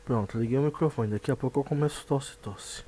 Pronto, liguei o microfone. Daqui a pouco eu começo tosse.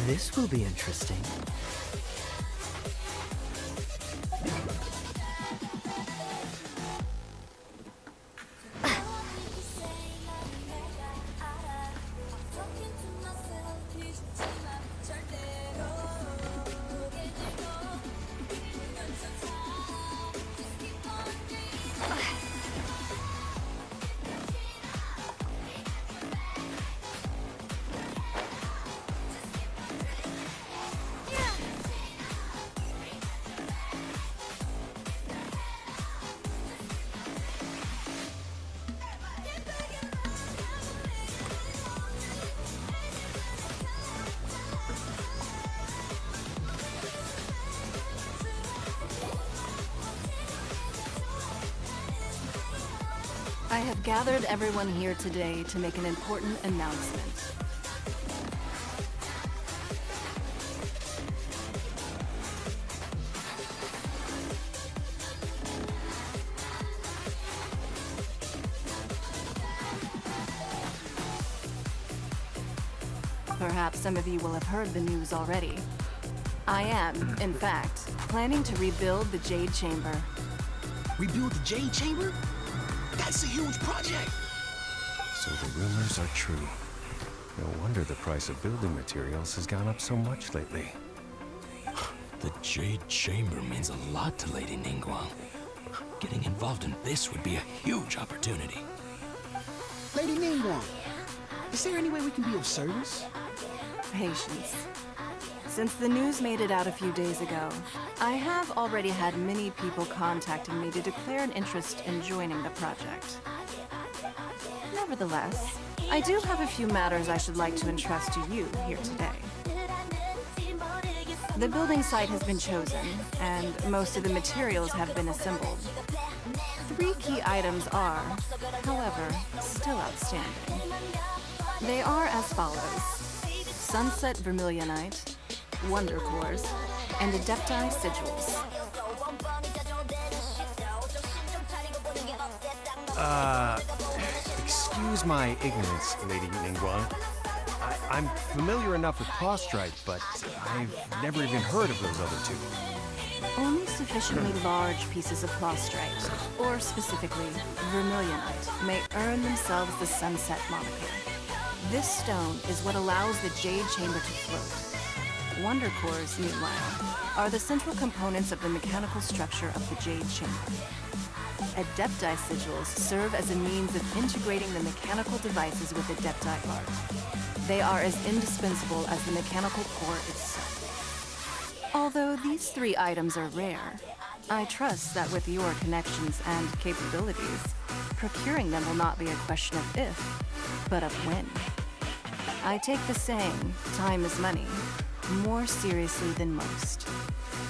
This will be interesting. I have gathered everyone here today to make an important announcement. Perhaps some of you will have heard the news already. I am, in fact, planning to rebuild the Jade Chamber. Rebuild the Jade Chamber? That's a huge project! So the rumors are true. No wonder the price of building materials has gone up so much lately. The Jade Chamber means a lot to Lady Ningguang. Getting involved in this would be a huge opportunity. Lady Ningguang, is there any way we can be of service? Patience. Since the news made it out a few days ago, I have already had many people contacting me to declare an interest in joining the project. Nevertheless, I do have a few matters I should like to entrust to you here today. The building site has been chosen, and most of the materials have been assembled. 3 key items are, however, still outstanding. They are as follows: Sunset Vermilionite, Wonder Cores, and Adepti Sigils. Excuse my ignorance, Lady Ningguang. I'm familiar enough with Prostrite, but I've never even heard of those other two. Only sufficiently large pieces of prostrate, or specifically vermilionite, may earn themselves the Sunset moniker. This stone is what allows the Jade Chamber to float. Wonder Cores, meanwhile, are the central components of the mechanical structure of the Jade Chamber. Adepti Sigils serve as a means of integrating the mechanical devices with Adepti art. They are as indispensable as the mechanical core itself. Although these 3 items are rare, I trust that with your connections and capabilities, procuring them will not be a question of if, but of when. I take the saying, time is money, more seriously than most.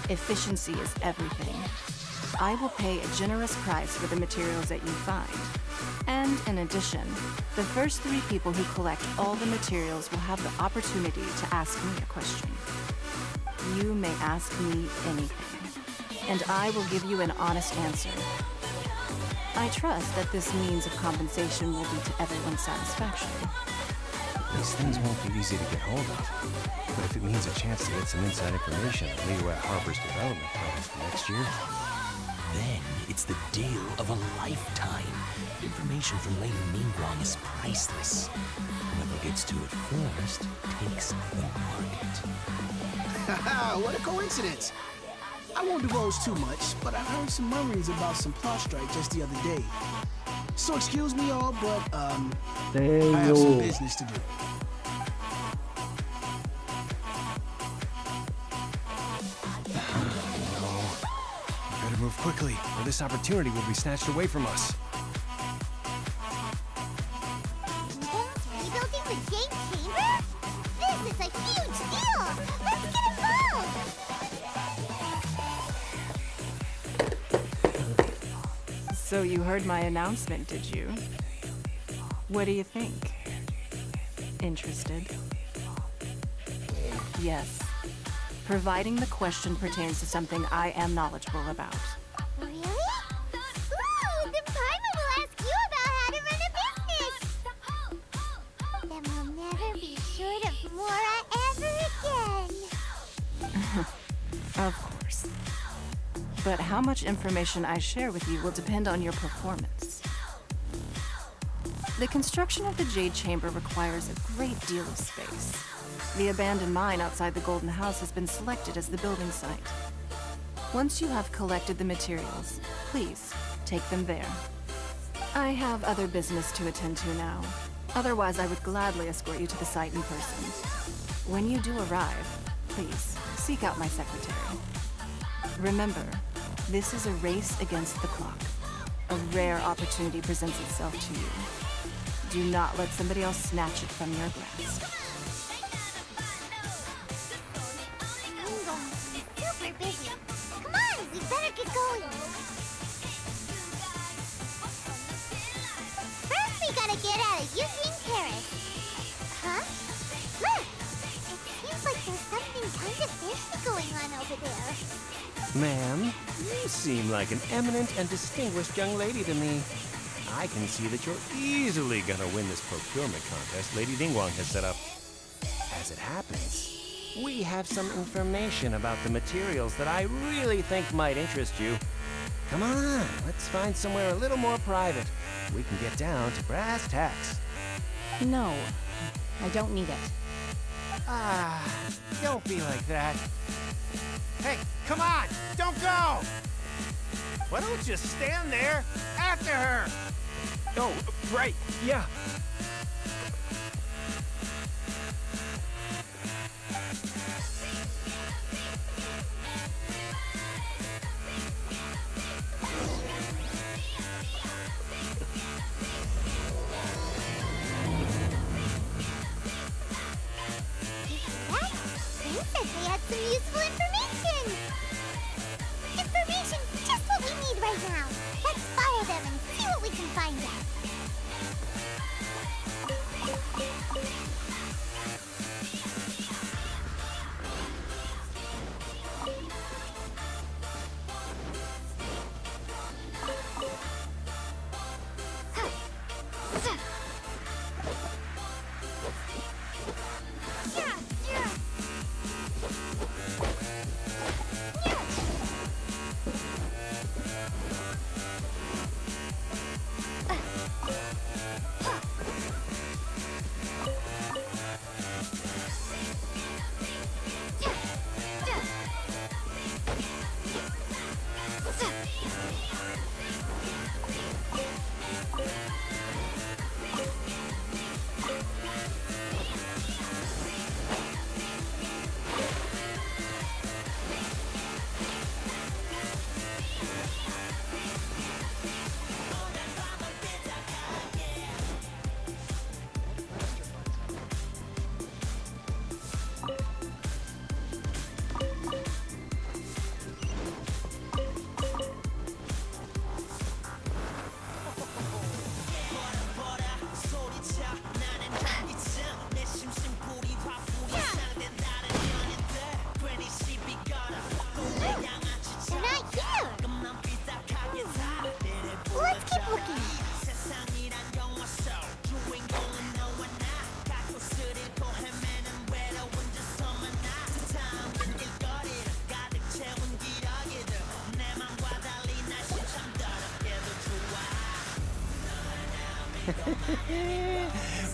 Efficiency is everything. I will pay a generous price for the materials that you find, And in addition, the first 3 people who collect all the materials will have the opportunity to ask me a question. You may ask me anything, and I will give you an honest answer. I trust that this means of compensation will be to everyone's satisfaction. These things won't be easy to get hold of. But if it means a chance to get some inside information on Liyue Harbor's development plans for next year... Then it's the deal of a lifetime. Information from Lady Ningguang is priceless. Whoever gets to it first takes the market. Haha, what a coincidence. I won't divulge too much, but I heard some murmurings about some plot strike just the other day. So excuse me all, but, I have some business to do. Better move quickly, or this opportunity will be snatched away from us. Rebuilding the Jade Chamber? This is a huge deal! Let's get involved! So you heard my announcement, did you? What do you think? Interested? Yes. Providing the question pertains to something I am knowledgeable about. Really? Ooh, then Paimon will ask you about how to run a business! Then we'll never be short of Mora ever again! Of course. But how much information I share with you will depend on your performance. The construction of the Jade Chamber requires a great deal of space. The abandoned mine outside the Golden House has been selected as the building site. Once you have collected the materials, please take them there. I have other business to attend to now. Otherwise, I would gladly escort you to the site in person. When you do arrive, please seek out my secretary. Remember, this is a race against the clock. A rare opportunity presents itself to you. Do not let somebody else snatch it from your grasp. I'm going to be super busy. Come on, we better get going. First, we gotta get out of Eugene Terrace. Huh? Look! It seems like there's something kind of fishy going on over there. Ma'am, you seem like an eminent and distinguished young lady to me. I can see that you're easily gonna win this procurement contest Lady Ningguang has set up. As it happens, we have some information about the materials that I really think might interest you. Come on, let's find somewhere a little more private. We can get down to brass tacks. No, I don't need it. Ah, don't be like that. Hey, come on! Don't go! Why don't you just stand there after her? Oh, right, yeah. They said they had some useful information. Information's just what we need right now. Let's follow them and see what we can find out.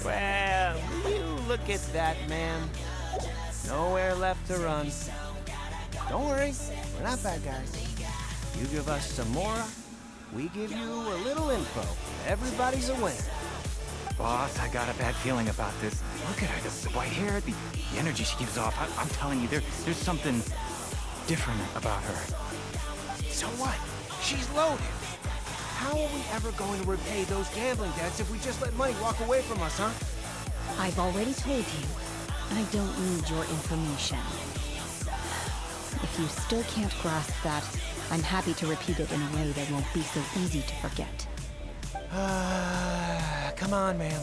Well, you look at that, man. Nowhere left to run. Don't worry, we're not bad guys. You give us some more, we give you a little info. Everybody's a winner. Boss, I got a bad feeling about this. Look at her, the white hair, the energy she gives off. I'm telling you, there's something different about her. So what? She's loaded. How are we ever going to repay those gambling debts if we just let money walk away from us, huh? I've already told you, I don't need your information. If you still can't grasp that, I'm happy to repeat it in a way that won't be so easy to forget. Come on, ma'am.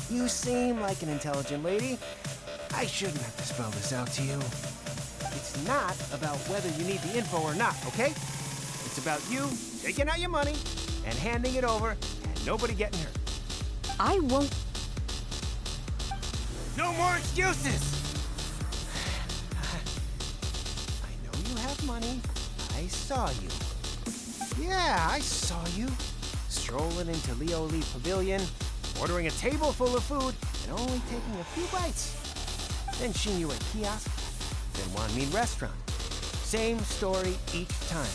You seem like an intelligent lady. I shouldn't have to spell this out to you. It's not about whether you need the info or not, okay? It's about you taking out your money and handing it over and nobody getting hurt. I won't. No more excuses! I know you have money. I saw you. Yeah, I saw you. Strolling into Leo Lee Pavilion, ordering a table full of food, and only taking a few bites. Then Shinyu at kiosk, then Wanmin restaurant. Same story each time.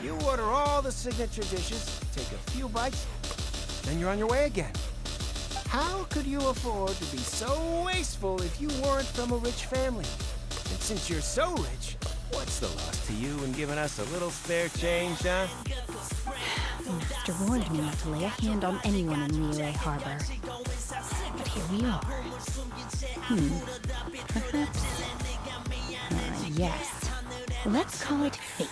You order all the signature dishes, take a few bites, then you're on your way again. How could you afford to be so wasteful if you weren't from a rich family? And since you're so rich, what's the loss to you in giving us a little spare change, huh? Master warned me not to lay a hand on anyone in Liyue Harbor. But here we are. Perhaps. Yes. Let's call it fate.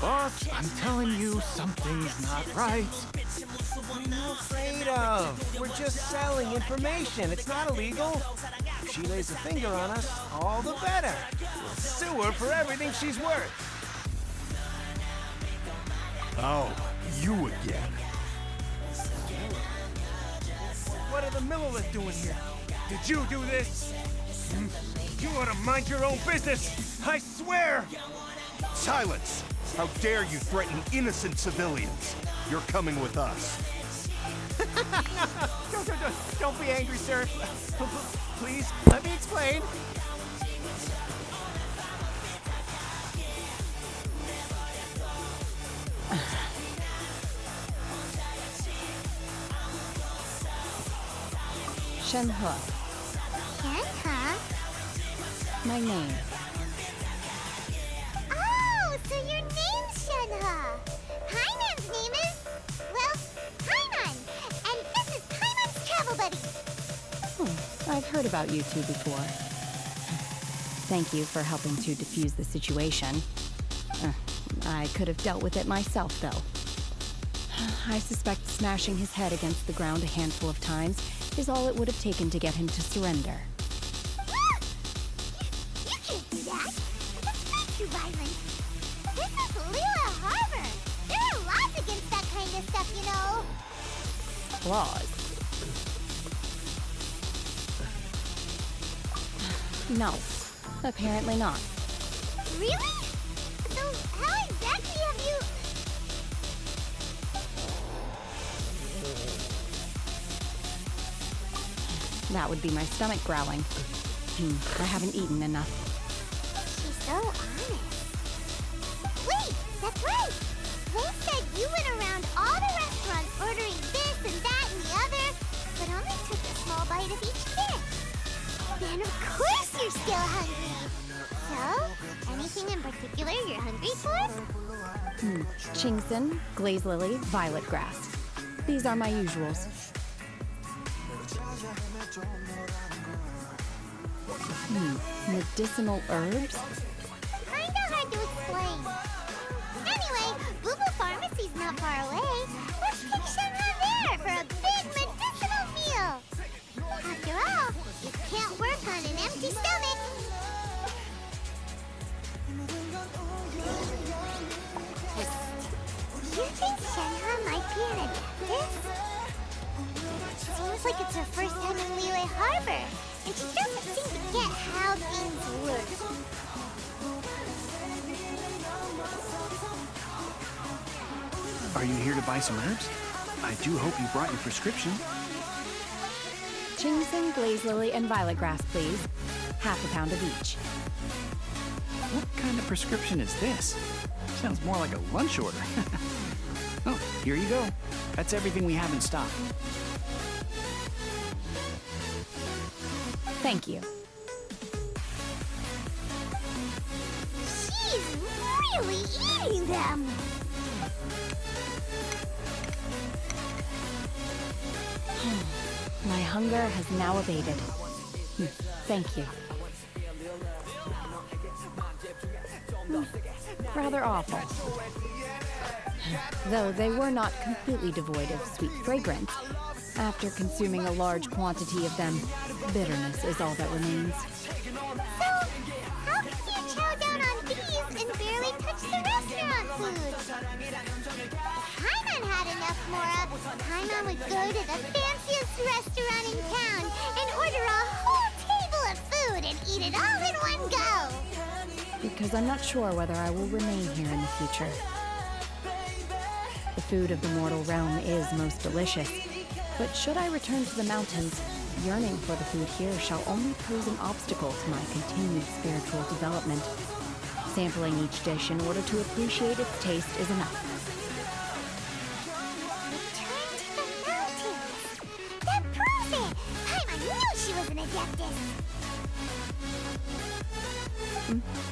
Boss, I'm telling you, something's not right. What are you afraid of? We're just selling information. It's not illegal. If she lays a finger on us, all the better. We'll sue her for everything she's worth. Oh, you again. What are the Millilith doing here? Did you do this? You ought to mind your own business! I swear! Silence! How dare you threaten innocent civilians? You're coming with us. Don't be angry, sir. Please, let me explain. Shenhe, Shenhe? my name. Oh, so your name's Shenhe. Paimon's name is, well, Paimon. And this is Paimon's travel buddy. I've heard about you two before. Thank you for helping to defuse the situation. I could have dealt with it myself, though. I suspect smashing his head against the ground a handful of times is all it would have taken to get him to surrender. You can't do that. That's way too violent. This is Liyue Harbor. There are laws against that kind of stuff, you know. Laws? No, apparently not. Really? So how exactly have you... That would be my stomach growling. I haven't eaten enough. She's so honest. Wait, that's right. They said you went around all the restaurants ordering this and that and the other, but only took a small bite of each dish. Then of course you're still hungry. So, anything in particular you're hungry for? Chingson, glaze lily, violet grass. These are my usuals. Medicinal herbs? Kinda hard to explain. Anyway, Boo Boo Pharmacy's not far away. Let's take Shenhe there for a big medicinal meal. After all, you can't work on an empty stomach. Do you think Shenhe might be an adeptus? Seems like it's her first time in Liyue Harbor, and she doesn't seem to get how things work. Are you here to buy some herbs? I do hope you brought your prescription. Ginseng, glaze lily, and violet grass, please. Half a pound of each. What kind of prescription is this? Sounds more like a lunch order. Oh, here you go. That's everything we have in stock. Thank you. She's really eating them! My hunger has now abated. Thank you. Rather awful. Though they were not completely devoid of sweet fragrance. After consuming a large quantity of them, bitterness is all that remains. So, how can you chow down on these and barely touch the restaurant food? Paimon had enough, Mora. Paimon would go to the fanciest restaurant in town and order a whole table of food and eat it all in one go. Because I'm not sure whether I will remain here in the future. The food of the mortal realm is most delicious, but should I return to the mountains, yearning for the food here shall only pose an obstacle to my continued spiritual development. Sampling each dish in order to appreciate its taste is enough. Return to the mountains! That proves it! Paimon knew she was an adeptus!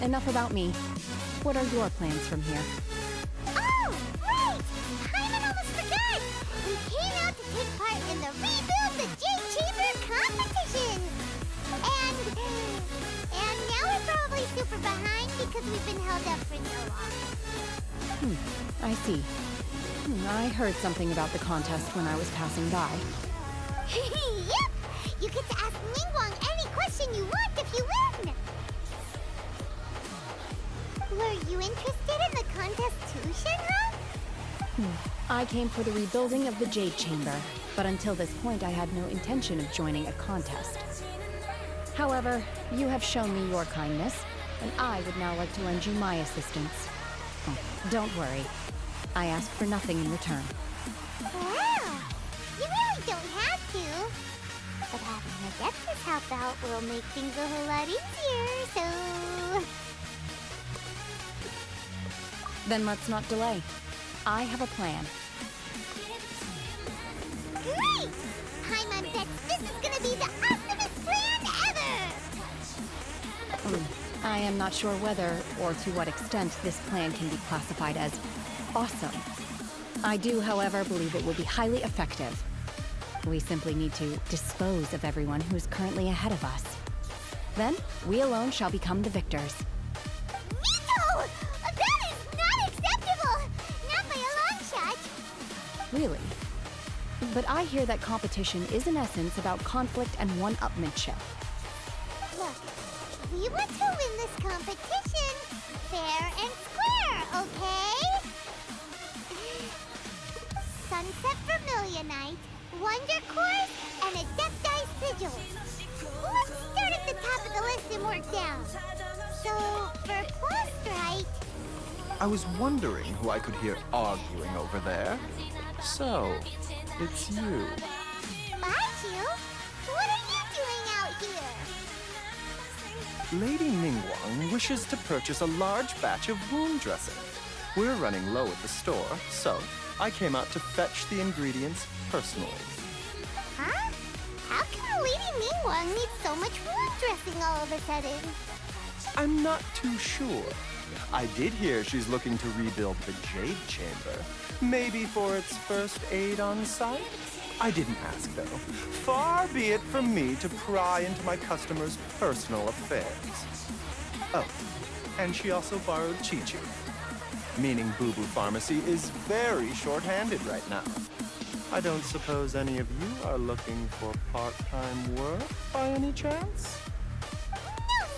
Enough about me. What are your plans from here? Oh, right! Paimon almost forgot! We came out to take part in the Rebuild the Jade Chamber competition! And now we're probably super behind because we've been held up for so long. I see. I heard something about the contest when I was passing by. Yep! You get to ask Ningguang any question you want if you win! Were you interested in the contest too, Shenhe? I came for the rebuilding of the Jade Chamber, but until this point I had no intention of joining a contest. However, you have shown me your kindness, and I would now like to lend you my assistance. Oh, don't worry. I ask for nothing in return. Wow! You really don't have to. But having Adeptus help out will make things a whole lot easier, so... Then let's not delay. I have a plan. Great! Paimon bets this is gonna be the awesomest plan ever! I am not sure whether or to what extent this plan can be classified as awesome. I do, however, believe it will be highly effective. We simply need to dispose of everyone who is currently ahead of us. Then, we alone shall become the victors. Miko! That is not acceptable! Not by a long shot! Really? But I hear that competition is in essence about conflict and one-upmanship. Look, we want to win this competition fair and square, okay? Sunset Vermilionite, Wonder Course, and Adepti Sigils. Let's start at the top of the list and work down. So, for Prostrite... I was wondering who I could hear arguing over there. So, it's you. Baichu? What are you doing out here? Lady Ningguang wishes to purchase a large batch of wound dressing. We're running low at the store, so I came out to fetch the ingredients personally. Huh? How can Lady Ningguang need so much wound dressing all of a sudden? I'm not too sure. I did hear she's looking to rebuild the Jade Chamber. Maybe for its first aid on site? I didn't ask, though. Far be it from me to pry into my customers' personal affairs. Oh, and she also borrowed Chi-Chi. Meaning Boo Boo Pharmacy is very short-handed right now. I don't suppose any of you are looking for part-time work by any chance?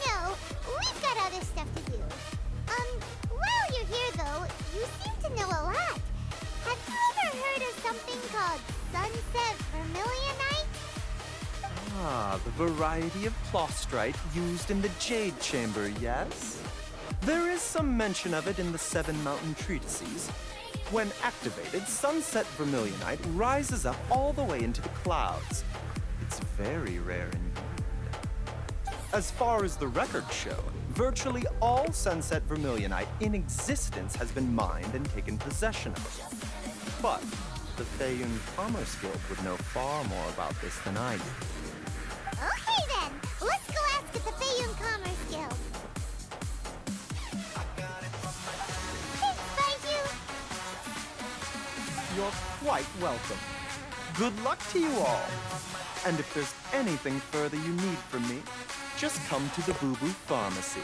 No, we've got other stuff to do. While you're here though, you seem to know a lot. Have you ever heard of something called Sunset Vermilionite? Ah, the variety of plostrite used in the Jade Chamber, yes? There is some mention of it in the 7 mountain treatises. When activated, sunset vermilionite rises up all the way into the clouds. It's very rare indeed. As far as the records show, virtually all sunset vermilionite in existence has been mined and taken possession of. But the Feiyun Commerce Guild would know far more about this than I do. Okay then, let's go ask at the Feiyun Commerce Guild. Thanks, Baiju. You're quite welcome. Good luck to you all. And if there's anything further you need from me, just come to the Boo Boo Pharmacy.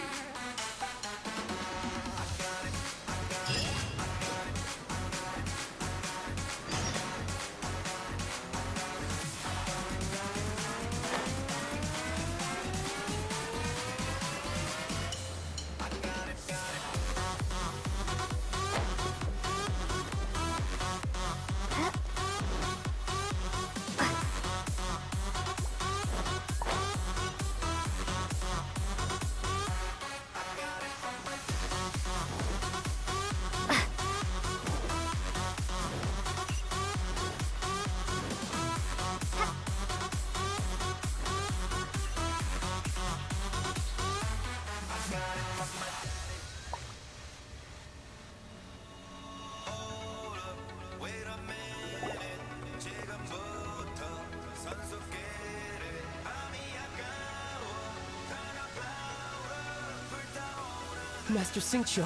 Master Xingqiu,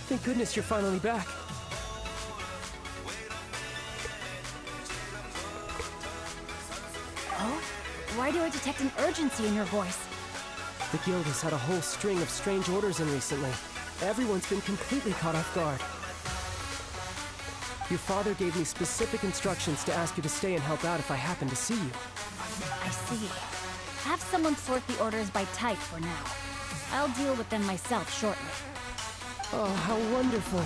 thank goodness you're finally back. Oh? Why do I detect an urgency in your voice? The guild has had a whole string of strange orders in recently. Everyone's been completely caught off guard. Your father gave me specific instructions to ask you to stay and help out if I happen to see you. I see. Have someone sort the orders by type for now. I'll deal with them myself shortly. Oh, how wonderful.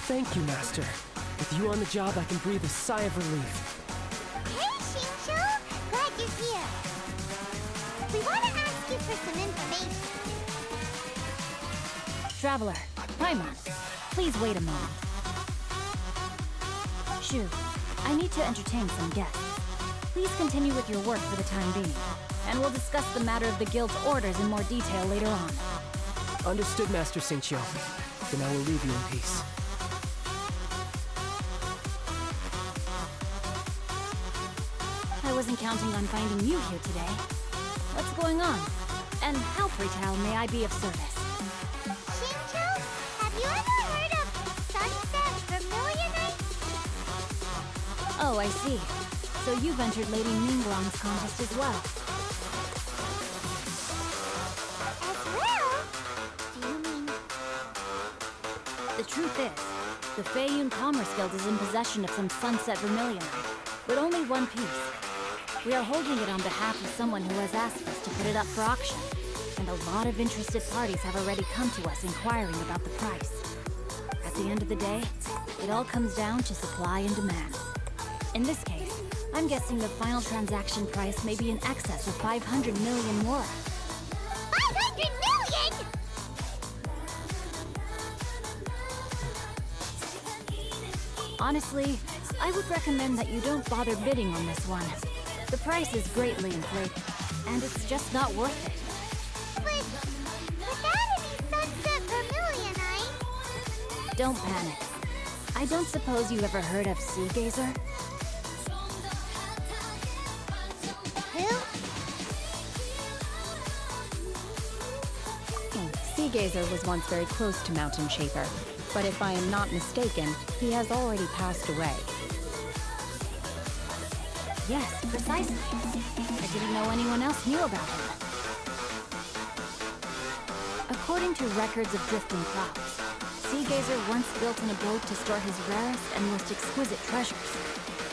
Thank you, Master. With you on the job, I can breathe a sigh of relief. Hey, Xingqiu! Glad you're here. We want to ask you for some information. Traveler, Paimon, please wait a moment. Shu, I need to entertain some guests. Please continue with your work for the time being, and we'll discuss the matter of the guild's orders in more detail later on. Understood, Master Xingqiu. Then I will leave you in peace. I wasn't counting on finding you here today. What's going on? And how, Pretal, may I be of service? Xingqiu, have you ever heard of sunset vermilionite? Oh, I see. So you've entered Lady Ningguang's contest as well. As well? Do you mean... The truth is, the Feiyun Commerce Guild is in possession of some sunset vermilionite, but only one piece. We are holding it on behalf of someone who has asked us to put it up for auction, and a lot of interested parties have already come to us inquiring about the price. At the end of the day, it all comes down to supply and demand. In this case, I'm guessing the final transaction price may be in excess of 500 million more. 500 million?! Honestly, I would recommend that you don't bother bidding on this one. The price is greatly inflated, and it's just not worth it. But that'd be sunset vermilionite. Don't panic. I don't suppose you ever heard of Sea Gazer? Who? Sea Gazer was once very close to Mountain Shaper, but if I am not mistaken, he has already passed away. Yes, precisely. I didn't know anyone else knew about him. According to records of drifting clouds, Sea Gazer once built an abode to store his rarest and most exquisite treasures,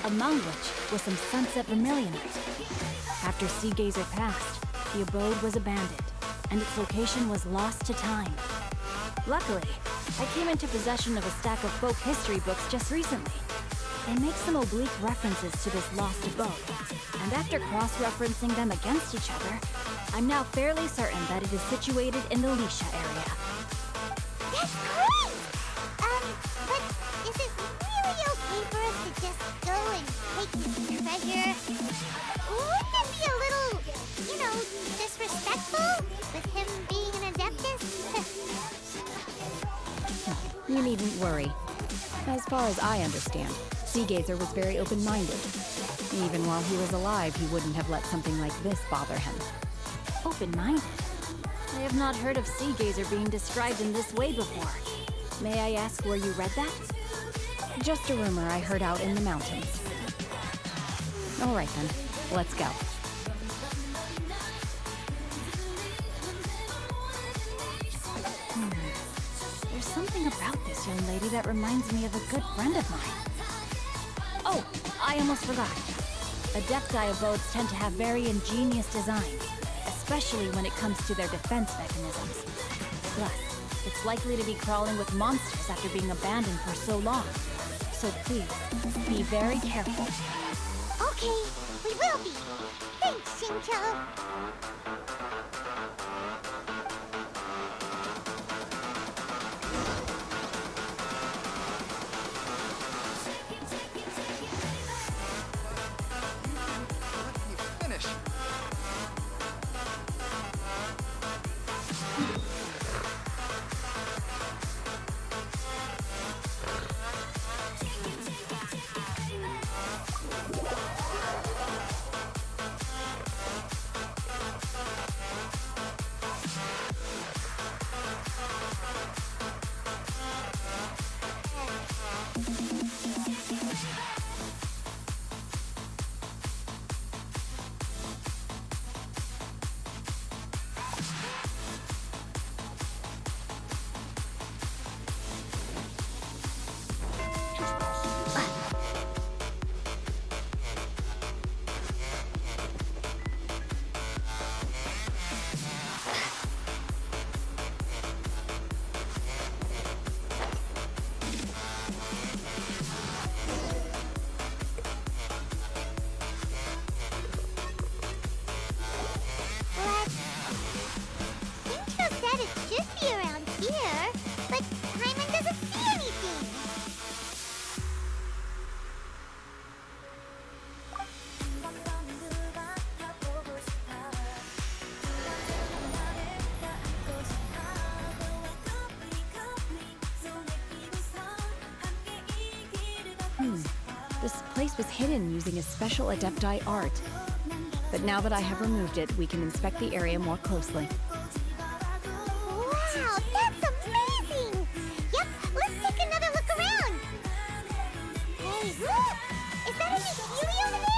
among which was some sunset vermilionite. After Sea Gazer passed, the abode was abandoned, and its location was lost to time. Luckily, I came into possession of a stack of folk history books just recently. They make some oblique references to this lost abode, and after cross-referencing them against each other, I'm now fairly certain that it is situated in the Lisha area. That's great! But is it really be okay for us to just go and take his treasure? Wouldn't it be a little, you know, disrespectful with him being an Adeptus? You needn't worry. As far as I understand, Seagazer was very open-minded. Even while he was alive, he wouldn't have let something like this bother him. Open-minded? I have not heard of Seagazer being described in this way before. May I ask where you read that? Just a rumor I heard out in the mountains. All right then, let's go. There's something about this young lady that reminds me of a good friend of mine. Oh, I almost forgot. Adepti abodes tend to have very ingenious designs, especially when it comes to their defense mechanisms. Plus, it's likely to be crawling with monsters after being abandoned for so long. So please, be very careful. Okay, we will be. Thanks, Shincho. Finish. Shincho said it should be around here, but Paimon doesn't see anything. This place was hidden using a special Adepti art. But now that I have removed it, we can inspect the area more closely. Wow, that's amazing! Yep, let's take another look around. Hey, look! Is that a Nishiri over there?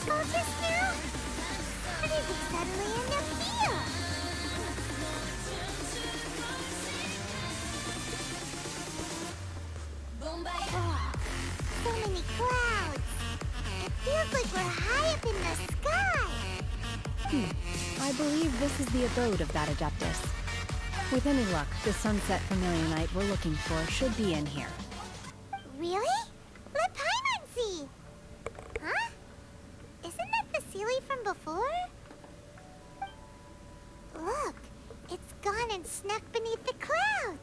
vultures now? How did we suddenly end up here? Oh, so many clouds. It feels like we're high up in the sky. I believe this is the abode of that Adeptus. With any luck, the sunset familiarite we're looking for should be in here. Really? Let Paimon see! Huh? Isn't that the Sealy from before? Look, it's gone and snuck beneath the clouds.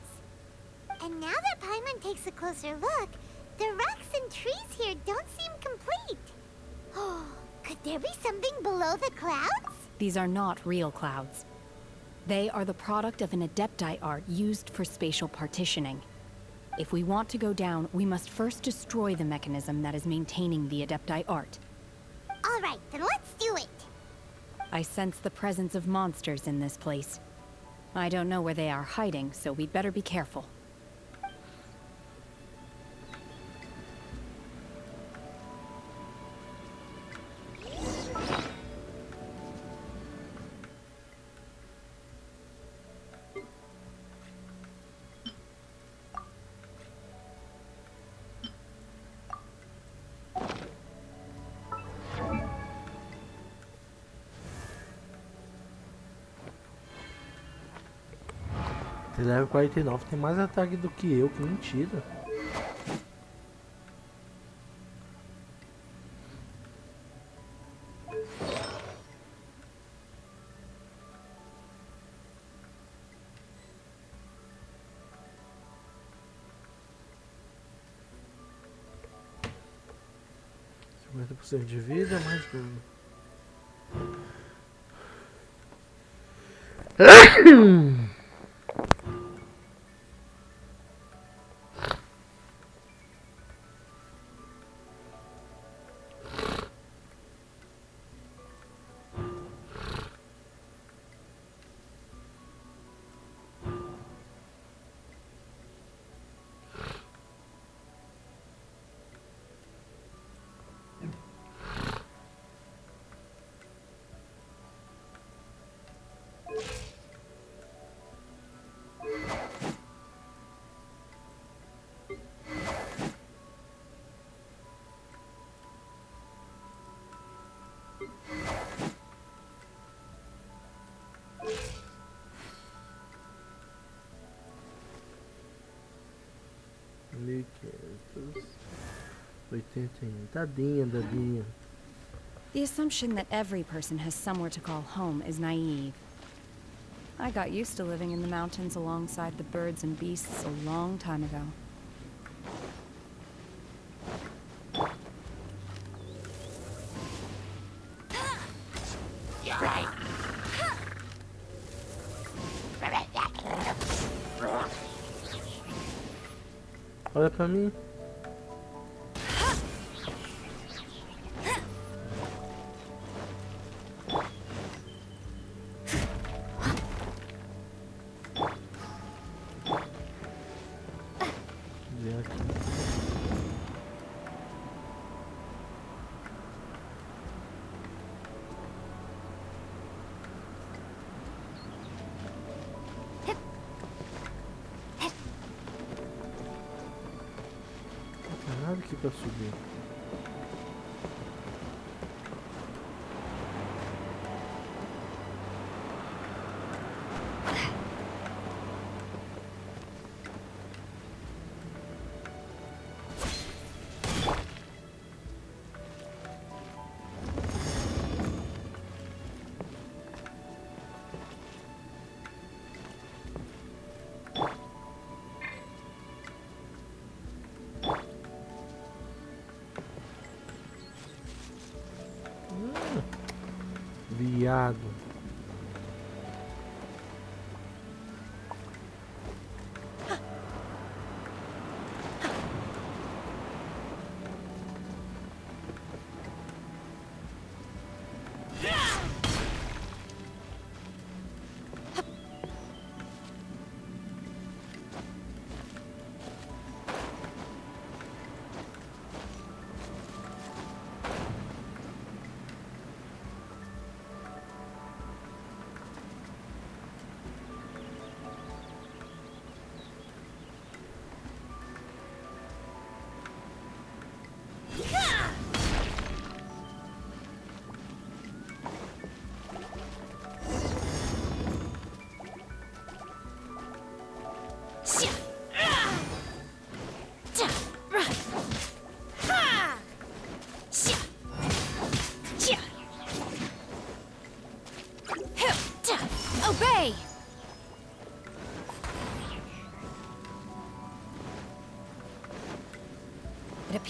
And now that Paimon takes a closer look, the rocks and trees here don't seem complete. Oh, could there be something below the clouds? These are not real clouds. They are the product of an Adepti art used for spatial partitioning. If we want to go down, we must first destroy the mechanism that is maintaining the Adepti art. All right, then let's do it. I sense the presence of monsters in this place. I don't know where they are hiding, so we'd better be careful. Level 49 tem mais ataque do que eu, que mentira. %50 de vida, mais dano. Tadinha. The assumption that every person has somewhere to call home is naive. I got used to living in the mountains alongside the birds and beasts a long time ago. You're right. Olha pra mim. Aqui pra subir. Viado.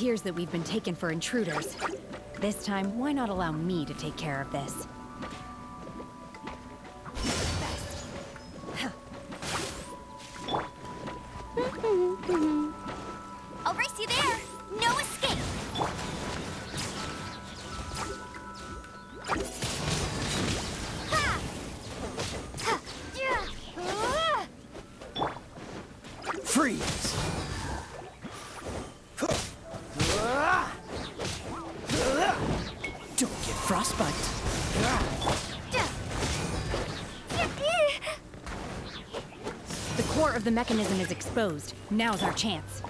appears that we've been taken for intruders. This time, why not allow me to take care of this? Best. I'll race you there. No escape. Ha! Ha! Yeah! Freeze! Don't get frostbite. The core of the mechanism is exposed. Now's our chance.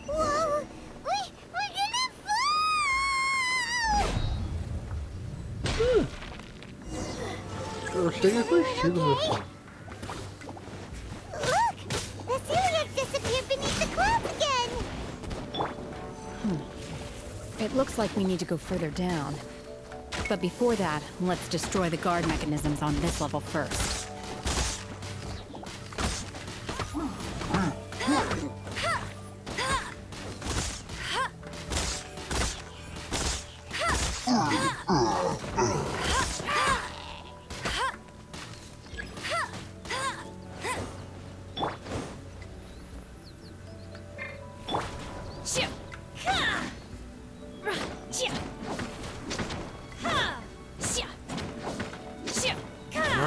Whoa! We're gonna fall! Eu chego contigo, meu filho. Look! The celiac disappeared beneath the clouds again! It looks like we need to go further down. But before that, let's destroy the guard mechanisms on this level first.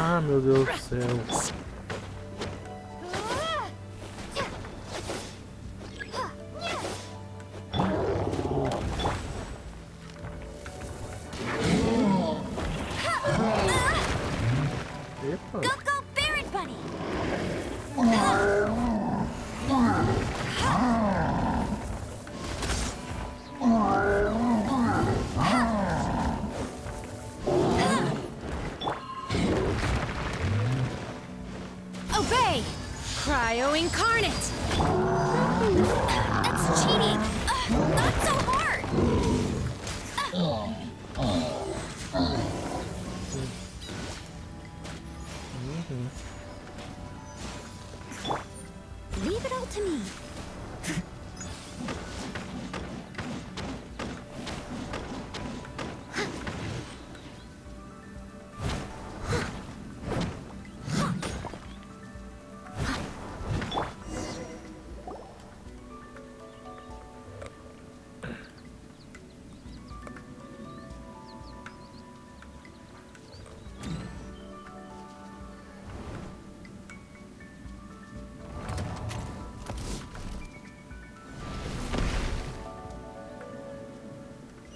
Ah, meu Deus do céu. Epa. Go, go, Baron Bunny! Obey! Cryo Incarnate! That's cheating! Not so hard! Leave it all to me.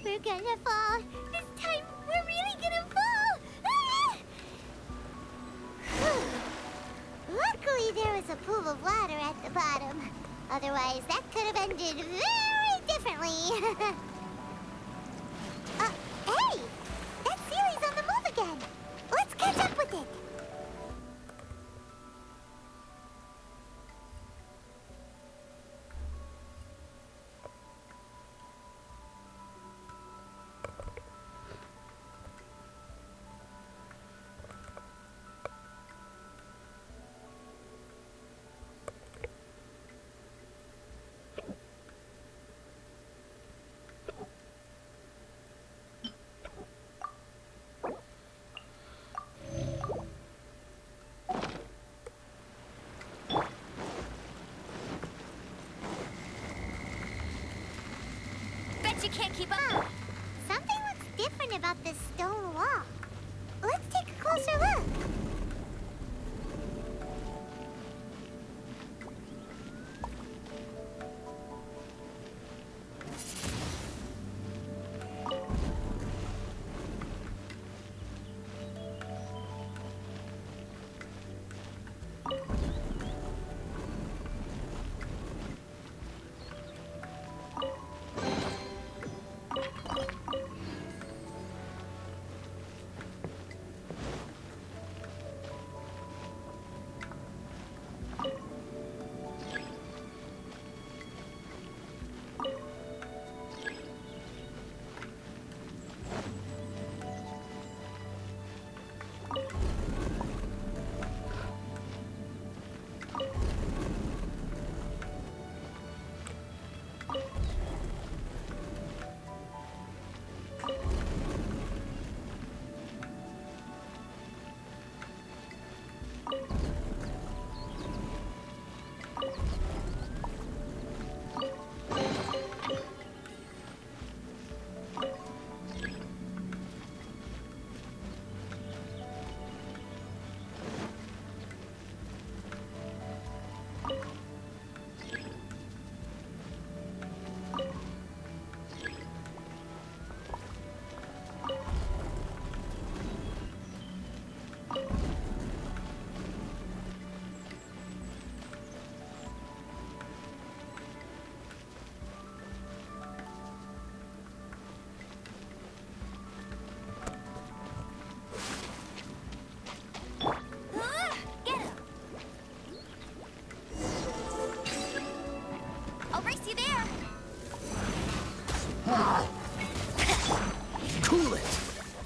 We're gonna fall. This time, we're really gonna fall. Ah! Luckily, there was a pool of water at the bottom. Otherwise, that could have ended very differently. Hey! That Sealy's on the move again. Let's catch up with it. Bet you can't keep up. Something looks different about this stone wall. Let's take a closer look.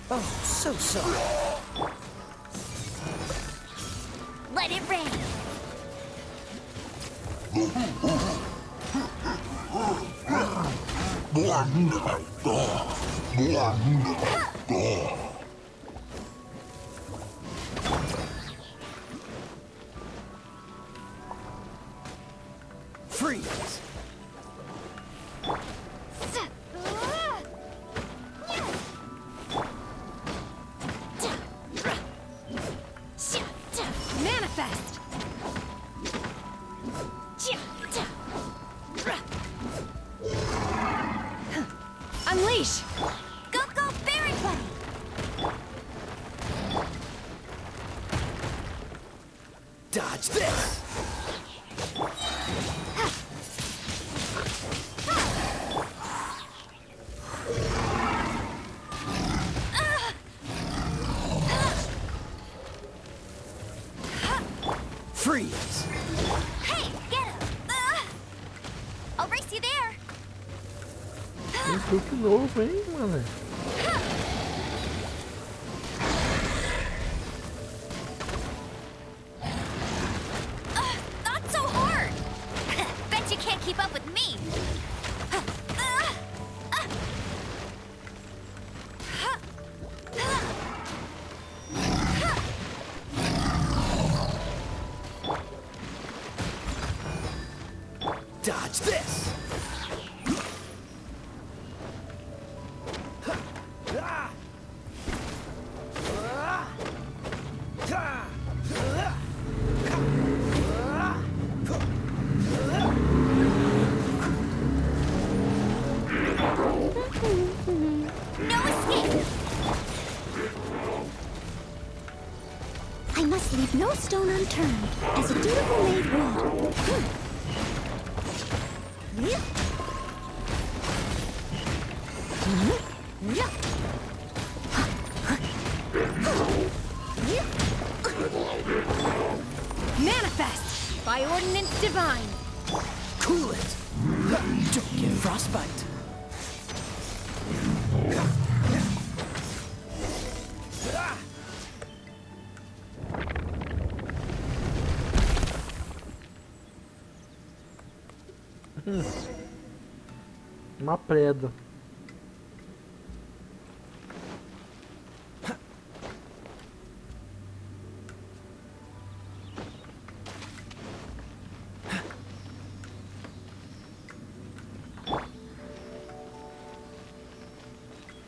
Oh, so sorry. Let it rain. Freeze! Manifest! Unleash! Go, go, Berry Bunny! Dodge this! Freeze! Hey, get him! I'll race you there. Tem truque novo, hein, mano? Not so hard. Bet you can't keep up with me. Dodge this! No escape. I must leave no stone unturned, as a dutiful maid would. Manifest! By ordinance divine! Cool it! Don't get frostbite! Uma preda.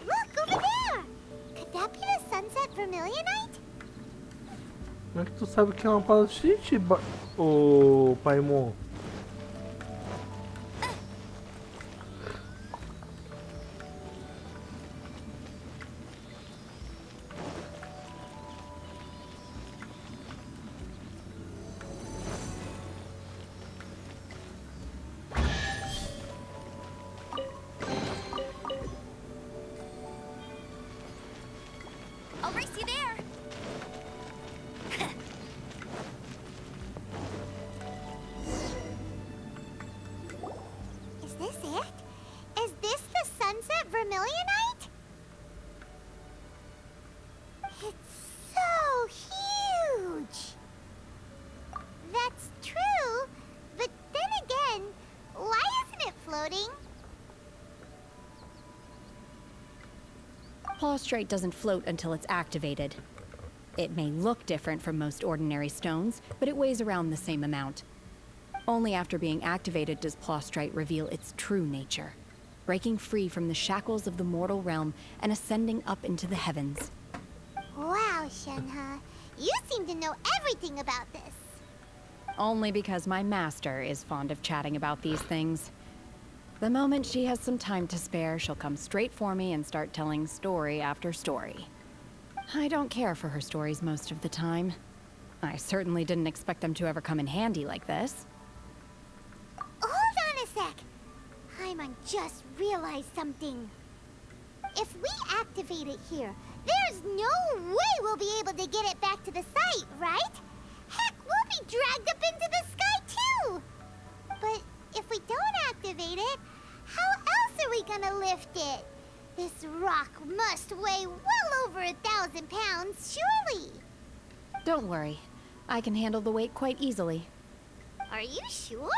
Look, over there! Could that be the sunset vermilionite? Como é que tu sabe que é uma parasite, ô Paimon? I'll race you there. Is this it? Is this the sunset vermilionite? It's so huge. That's true, but then again, why isn't it floating? Plaustrite doesn't float until it's activated. It may look different from most ordinary stones, but it weighs around the same amount. Only after being activated does Plaustrite reveal its true nature, breaking free from the shackles of the mortal realm and ascending up into the heavens. Wow, Shenhe, you seem to know everything about this. Only because my master is fond of chatting about these things. The moment she has some time to spare, she'll come straight for me and start telling story after story. I don't care for her stories most of the time. I certainly didn't expect them to ever come in handy like this. Hold on a sec. Paimon just realized something. If we activate it here, there's no way we'll be able to get it back to the site, right? Heck, we'll be dragged up into the sky too. But if we don't activate it, how else are we gonna lift it? This rock must weigh well over 1,000 pounds, surely. Don't worry. I can handle the weight quite easily. Are you sure?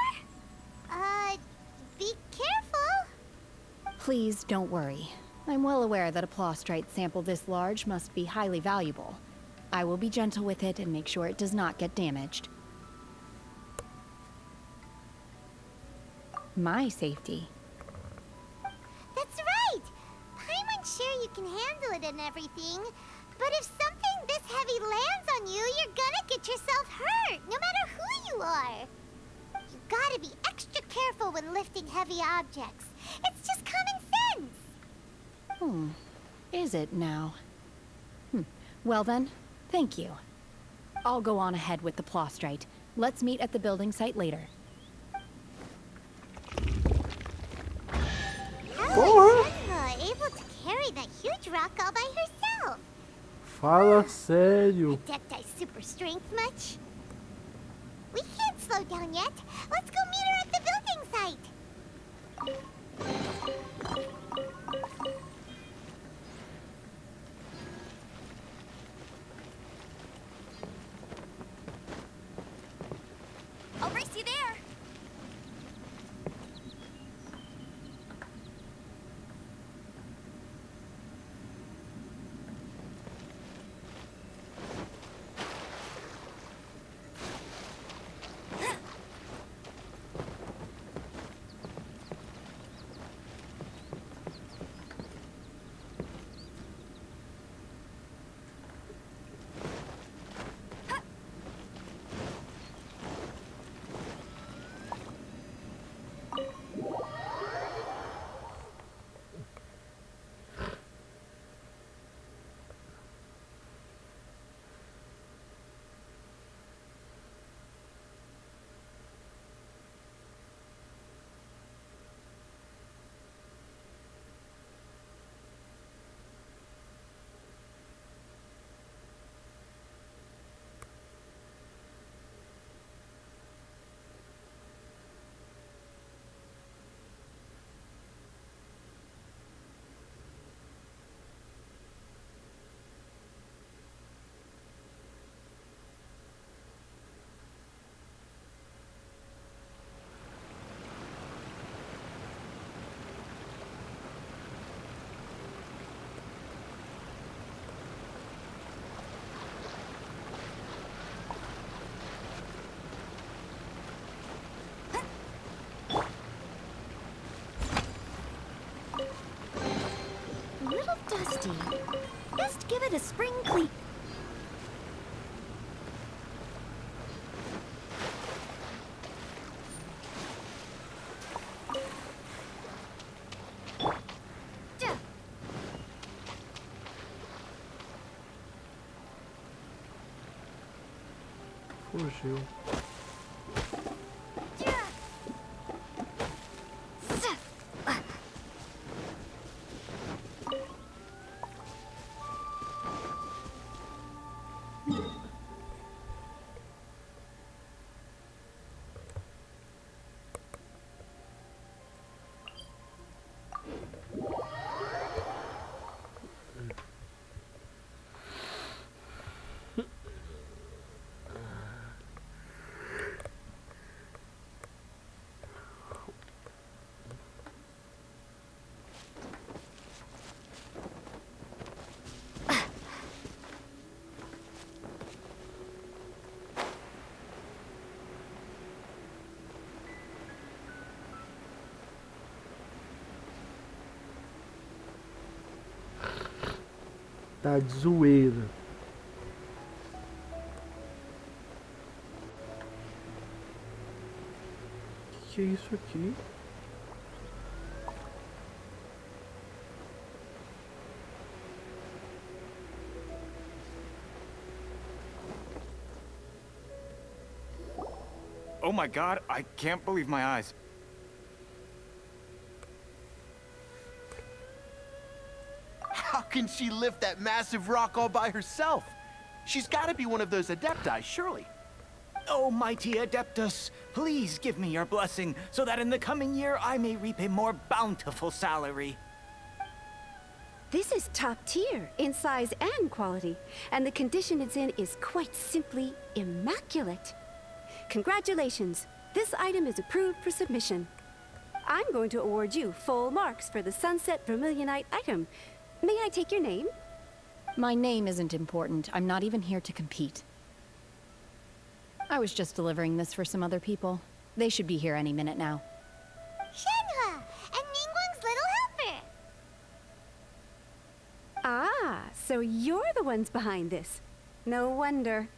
Be careful. Please don't worry. I'm well aware that a plaustrite sample this large must be highly valuable. I will be gentle with it and make sure it does not get damaged. My safety. That's right. Paimon's sure you can handle it and everything, but if something this heavy lands on you, you're gonna get yourself hurt, no matter who you are. You gotta be extra careful when lifting heavy objects. It's just common sense. Is it now? Well then, thank you. I'll go on ahead with the plaustrite. Let's meet at the building site later. How is Shenhe able to carry that huge rock all by herself? Fala sério. Adepti super strength much? We can't slow down yet. Let's go meet her at the building site. I'll race you there. Dusty. Best give it a spring clean. Fugiu. Tá de zoeira. Que é isso aqui? Oh my god, I can't believe my eyes. How can she lift that massive rock all by herself? She's got to be one of those adepti, surely. Oh, mighty Adeptus, please give me your blessing so that in the coming year I may reap a more bountiful salary. This is top tier in size and quality, and the condition it's in is quite simply immaculate. Congratulations, this item is approved for submission. I'm going to award you full marks for the Sunset Vermilionite item. May I take your name? My name isn't important. I'm not even here to compete. I was just delivering this for some other people. They should be here any minute now. Shenhua, and Ningguang's little helper. Ah, so you're the ones behind this. No wonder.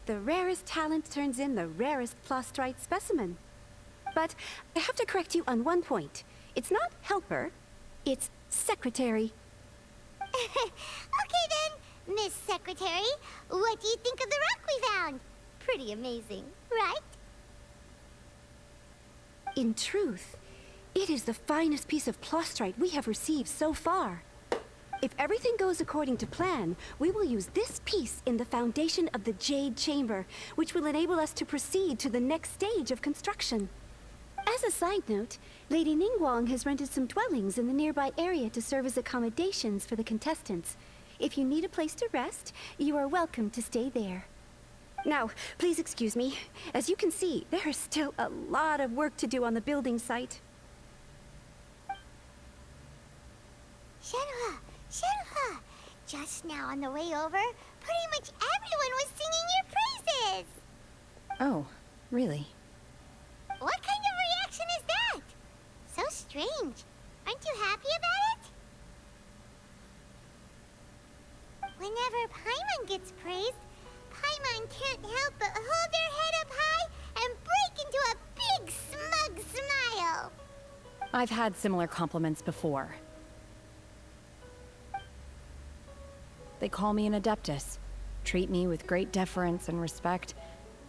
The rarest talent turns in the rarest Plostrite specimen. But I have to correct you on one point. It's not helper, it's secretary. Okay then, Miss Secretary, what do you think of the rock we found? Pretty amazing, right? In truth, it is the finest piece of Plostrite we have received so far. If everything goes according to plan, we will use this piece in the foundation of the Jade Chamber, which will enable us to proceed to the next stage of construction. As a side note, Lady Ningguang has rented some dwellings in the nearby area to serve as accommodations for the contestants. If you need a place to rest, you are welcome to stay there. Now, please excuse me. As you can see, there is still a lot of work to do on the building site. Shenhua, Shenhua! Just now on the way over, pretty much everyone was singing your praises! Oh, really? What kind of reaction is that? So strange. Aren't you happy about it? Whenever Paimon gets praised, Paimon can't help but hold their head up high and break into a big smug smile. I've had similar compliments before. They call me an adeptus, treat me with great deference and respect,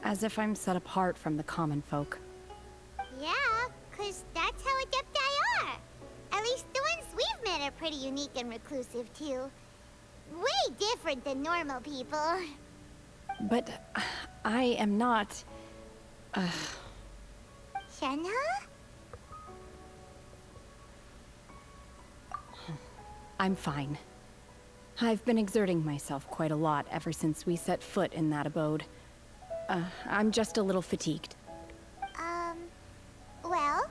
as if I'm set apart from the common folk. Yeah, 'cause that's how adepti are. At least the ones we've met are pretty unique and reclusive, too. Way different than normal people. But I am not... Shenhua? I'm fine. I've been exerting myself quite a lot ever since we set foot in that abode. I'm just a little fatigued. Well,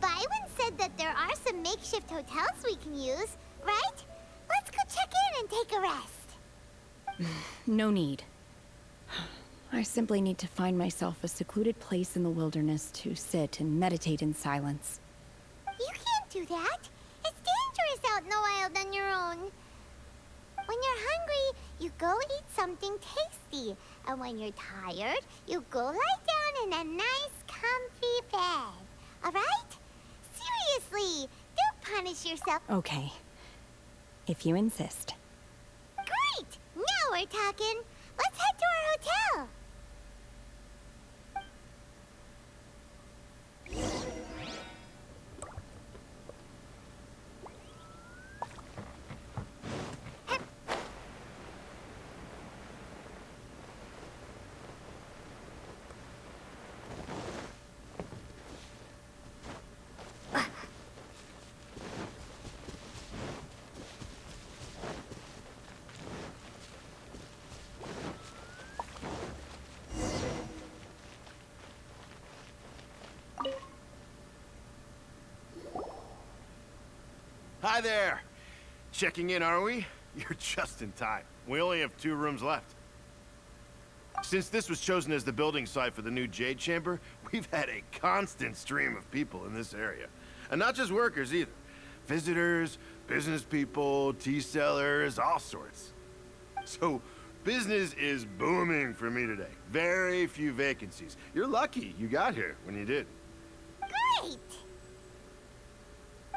Byron said that there are some makeshift hotels we can use, right? Let's go check in and take a rest. No need. I simply need to find myself a secluded place in the wilderness to sit and meditate in silence. You can't do that. It's dangerous out in the wild on your own. When you're hungry, you go eat something tasty. And when you're tired, you go lie down in a nice, comfy bed. Alright? Seriously, don't punish yourself. Okay. If you insist. Great! Now we're talking. Let's head to our hotel. Hi there! Checking in, are we? You're just in time. We only have 2 rooms left. Since this was chosen as the building site for the new Jade Chamber, we've had a constant stream of people in this area. And not just workers either. Visitors, business people, tea sellers, all sorts. So, business is booming for me today. Very few vacancies. You're lucky you got here when you did. Great!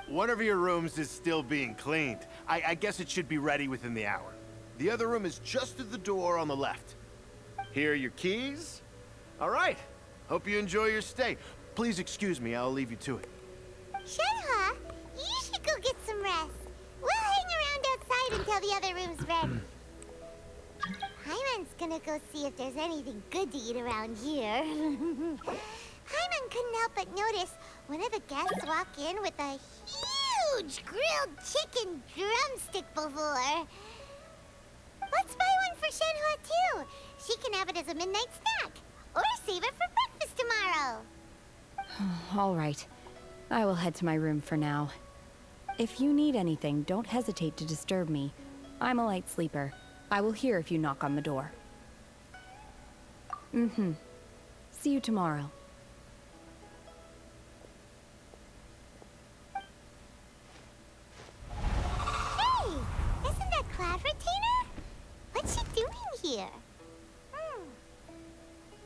One of your rooms is still being cleaned. I guess it should be ready within the hour. The other room is just at the door on the left. Here are your keys. All right. Hope you enjoy your stay. Please excuse me, I'll leave you to it. Shenhua, you should go get some rest. We'll hang around outside until the other room's ready. Hyman's gonna go see if there's anything good to eat around here. Hyman couldn't help but notice one of the guests walk in with a huge grilled chicken drumstick before. Let's buy one for Shenhua too. She can have it as a midnight snack. Or save it for breakfast tomorrow. All right. I will head to my room for now. If you need anything, don't hesitate to disturb me. I'm a light sleeper. I will hear if you knock on the door. See you tomorrow. Hey! Isn't that Cloud Retainer? What's she doing here?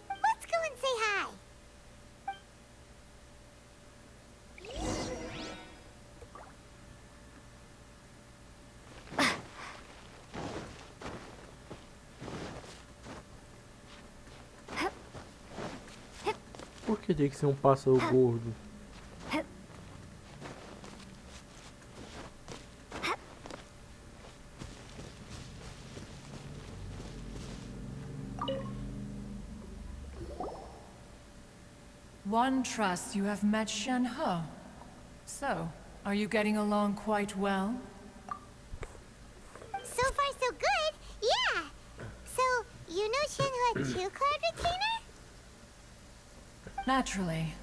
Let's go and say hi. Por que tem que ser um pássaro gordo? One trusts you have met Shenhe. So, are you getting along quite well? So far, so good. Yeah. So, you know Shenhua too, Cloud Retainer? Naturally.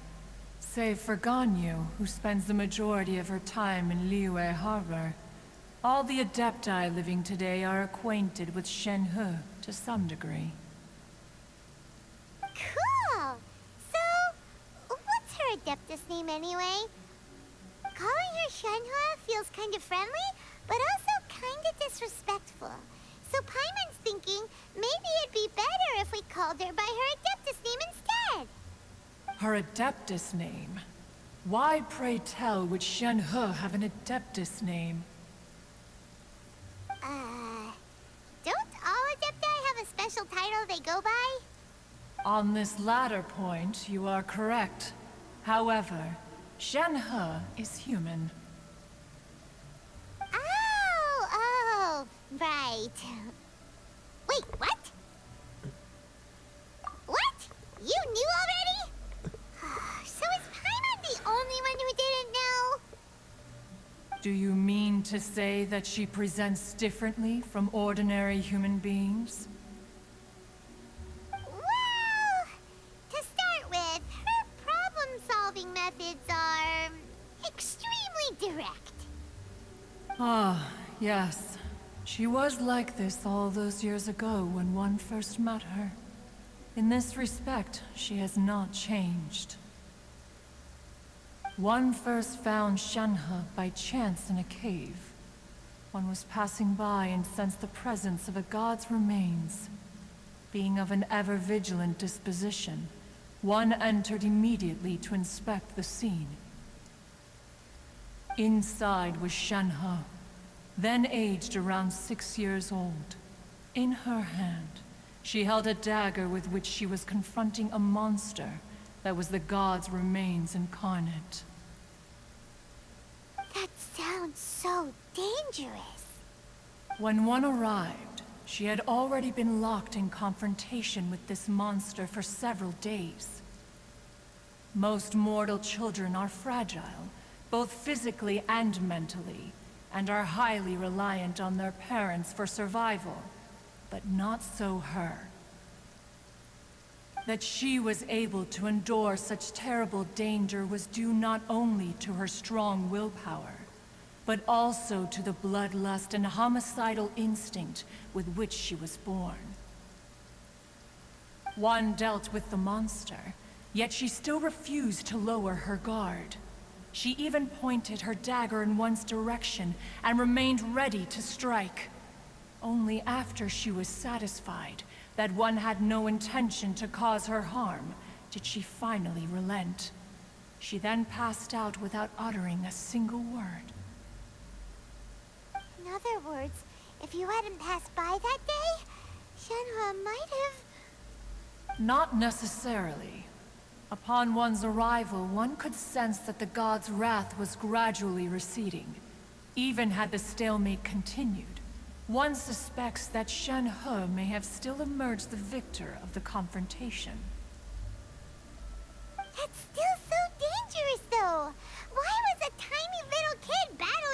Save for Ganyu, who spends the majority of her time in Liyue Harbor. All the Adepti living today are acquainted with Shenhe to some degree. Cool. So, what's her Adeptus name anyway? Calling her Shenhua feels kind of friendly, but also kind of disrespectful. So Paimon's thinking maybe it'd be better if we called her by her Adeptus name instead. Her Adeptus name? Why, pray tell, would Shenhe have an Adeptus name? Don't all Adepti have a special title they go by? On this latter point, you are correct. However, Shenhe is human. Oh, right. Wait, what? What? You knew already? So is Paimon the only one who didn't know? Do you mean to say that she presents differently from ordinary human beings? Well, to start with, her problem-solving methods are extremely direct. Ah, yes. She was like this all those years ago when one first met her. In this respect, she has not changed. One first found Shenhe by chance in a cave. One was passing by and sensed the presence of a god's remains. Being of an ever-vigilant disposition, one entered immediately to inspect the scene. Inside was Shenhe, then aged around 6 years old. In her hand, she held a dagger with which she was confronting a monster that was the god's remains incarnate. That sounds so dangerous. When one arrived, she had already been locked in confrontation with this monster for several days. Most mortal children are fragile, both physically and mentally, and are highly reliant on their parents for survival, but not so her. That she was able to endure such terrible danger was due not only to her strong willpower, but also to the bloodlust and homicidal instinct with which she was born. One dealt with the monster, yet she still refused to lower her guard. She even pointed her dagger in one's direction and remained ready to strike. Only after she was satisfied that one had no intention to cause her harm did she finally relent. She then passed out without uttering a single word. In other words, if you hadn't passed by that day, Shenhua might have... Not necessarily. Upon one's arrival, one could sense that the god's wrath was gradually receding. Even had the stalemate continued, one suspects that Shenhe may have still emerged the victor of the confrontation. That's still so dangerous, though. Why was a tiny little kid battling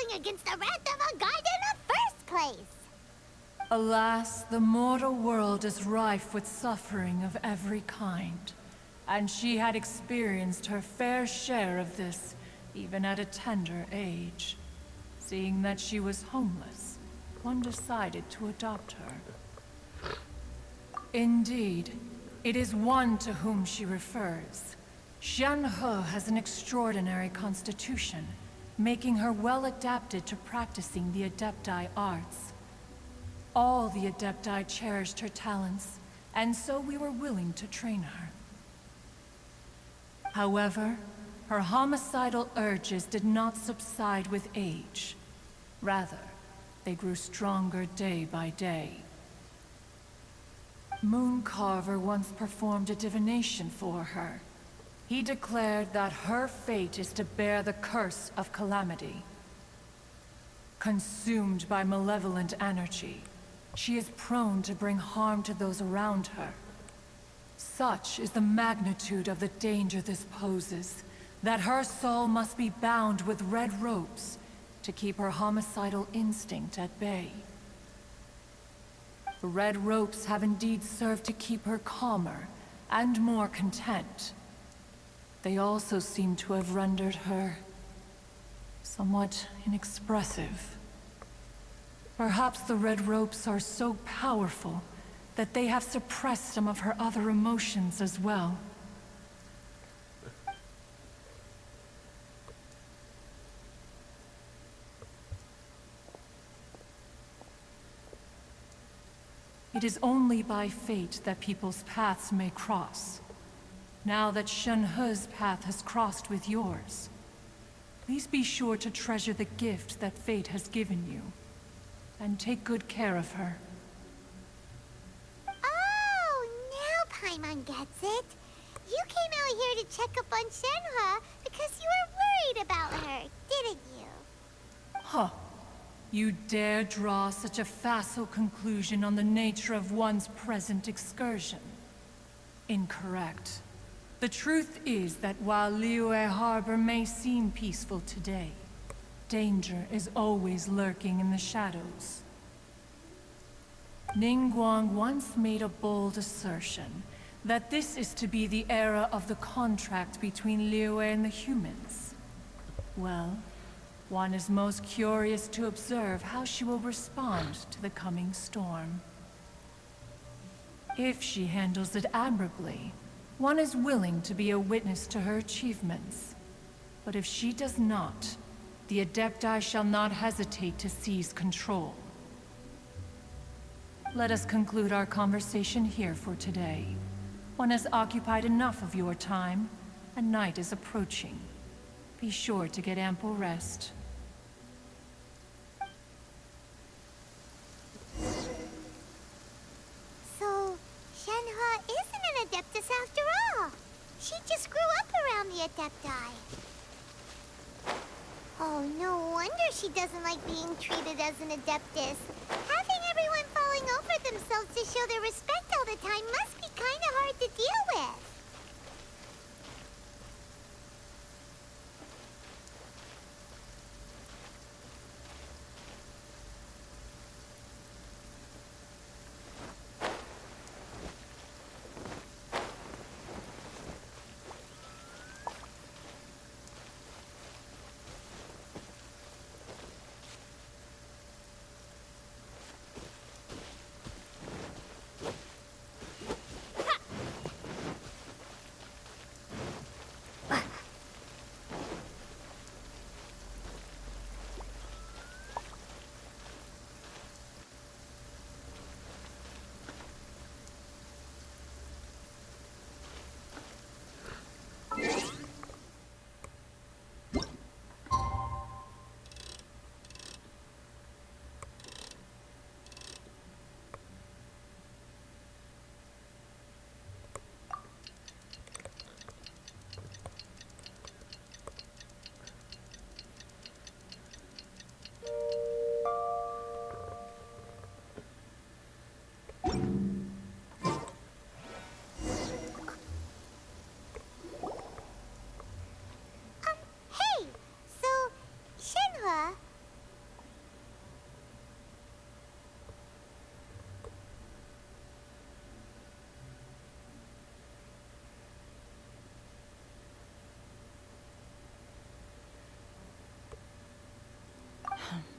Alas, the mortal world is rife with suffering of every kind, and she had experienced her fair share of this, even at a tender age. Seeing that she was homeless, one decided to adopt her. Indeed, it is one to whom she refers. Shen-He has an extraordinary constitution, making her well adapted to practicing the Adepti arts. All the Adepti cherished her talents, and so we were willing to train her. However, her homicidal urges did not subside with age. Rather, they grew stronger day by day. Mooncarver once performed a divination for her. He declared that her fate is to bear the curse of calamity. Consumed by malevolent energy, she is prone to bring harm to those around her. Such is the magnitude of the danger this poses, that her soul must be bound with red ropes to keep her homicidal instinct at bay. The red ropes have indeed served to keep her calmer and more content. They also seem to have rendered her somewhat inexpressive. Perhaps the red ropes are so powerful that they have suppressed some of her other emotions as well. It is only by fate that people's paths may cross. Now that Shen-He's path has crossed with yours, please be sure to treasure the gift that fate has given you, and take good care of her. Oh, now Paimon gets it. You came out here to check up on Shen-He because you were worried about her, didn't you? Huh. You dare draw such a facile conclusion on the nature of one's present excursion? Incorrect. The truth is that while Liyue Harbor may seem peaceful today, danger is always lurking in the shadows. Ningguang once made a bold assertion that this is to be the era of the contract between Liyue and the humans. Well, one is most curious to observe how she will respond to the coming storm. If she handles it admirably, one is willing to be a witness to her achievements. But if she does not, the Adepti shall not hesitate to seize control. Let us conclude our conversation here for today. One has occupied enough of your time, and night is approaching. Be sure to get ample rest. So, Shen-He isn't an Adeptus after all. She just grew up around the Adepti. Oh, no wonder she doesn't like being treated as an Adeptus. Having everyone falling over themselves to show their respect all the time must be kinda hard to deal with.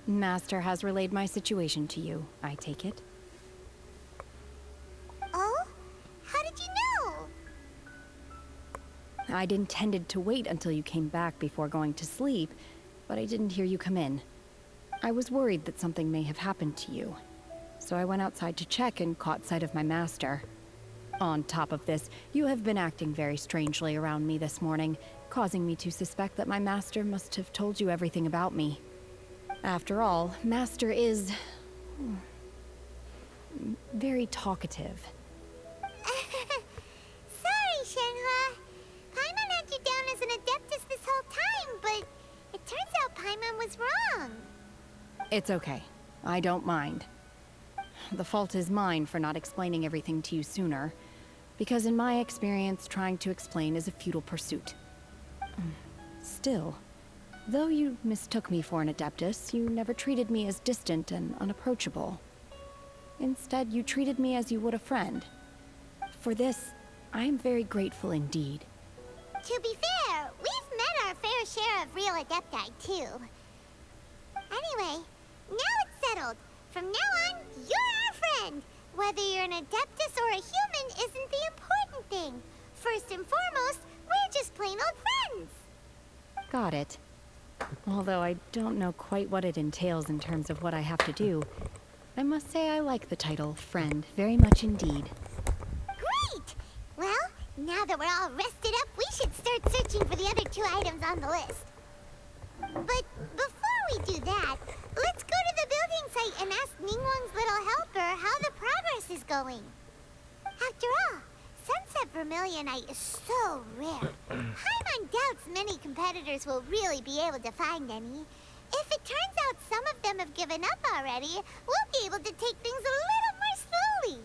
Master has relayed my situation to you, I take it. Oh? How did you know? I'd intended to wait until you came back before going to sleep, but I didn't hear you come in. I was worried that something may have happened to you, so I went outside to check and caught sight of my master. On top of this, you have been acting very strangely around me this morning, causing me to suspect that my master must have told you everything about me. After all, Master is very talkative. Sorry, Shenhua. Paimon had you down as an adeptus this whole time, but it turns out Paimon was wrong. It's okay. I don't mind. The fault is mine for not explaining everything to you sooner, because in my experience, trying to explain is a futile pursuit. Still, though you mistook me for an adeptus, you never treated me as distant and unapproachable. Instead, you treated me as you would a friend. For this, I am very grateful indeed. To be fair, we've met our fair share of real adepti, too. Anyway, now it's settled. From now on, you're our friend. Whether you're an adeptus or a human isn't the important thing. First and foremost, we're just plain old friends. Got it. Although I don't know quite what it entails in terms of what I have to do, I must say I like the title, Friend, very much indeed. Great! Well, now that we're all rested up, we should start searching for the other 2 items on the list. But before we do that, let's go to the building site and ask Ningguang's little helper how the progress is going. After all, Sunset Vermilionite is so rare. Paimon doubts many competitors will really be able to find any. If it turns out some of them have given up already, we'll be able to take things a little more slowly.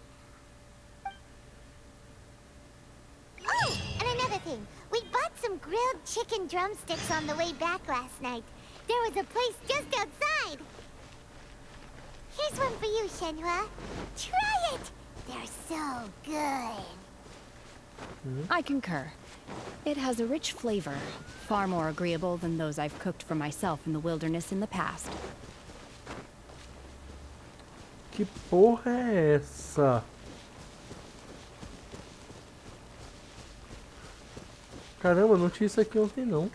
Oh, and another thing. We bought some grilled chicken drumsticks on the way back last night. There was a place just outside. Here's one for you, Shenhua. Try it! They're so good. I concur. It has a rich flavor, far more agreeable than those I've cooked for myself in the wilderness in the past. Que porra é essa? Caramba, não tinha isso aqui ontem não.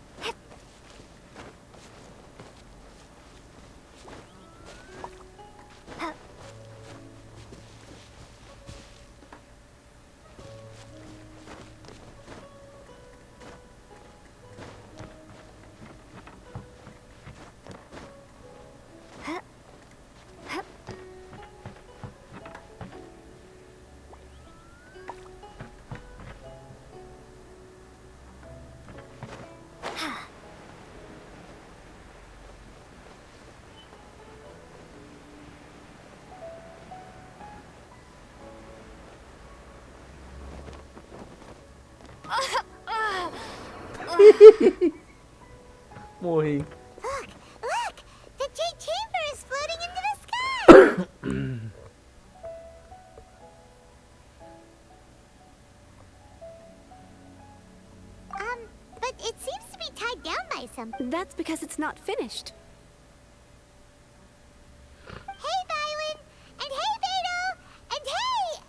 Morri. Look! Look! The Jade Chamber is floating into the sky! But it seems to be tied down by something. That's because it's not finished. Hey, Bywin! And hey, Beto! And hey!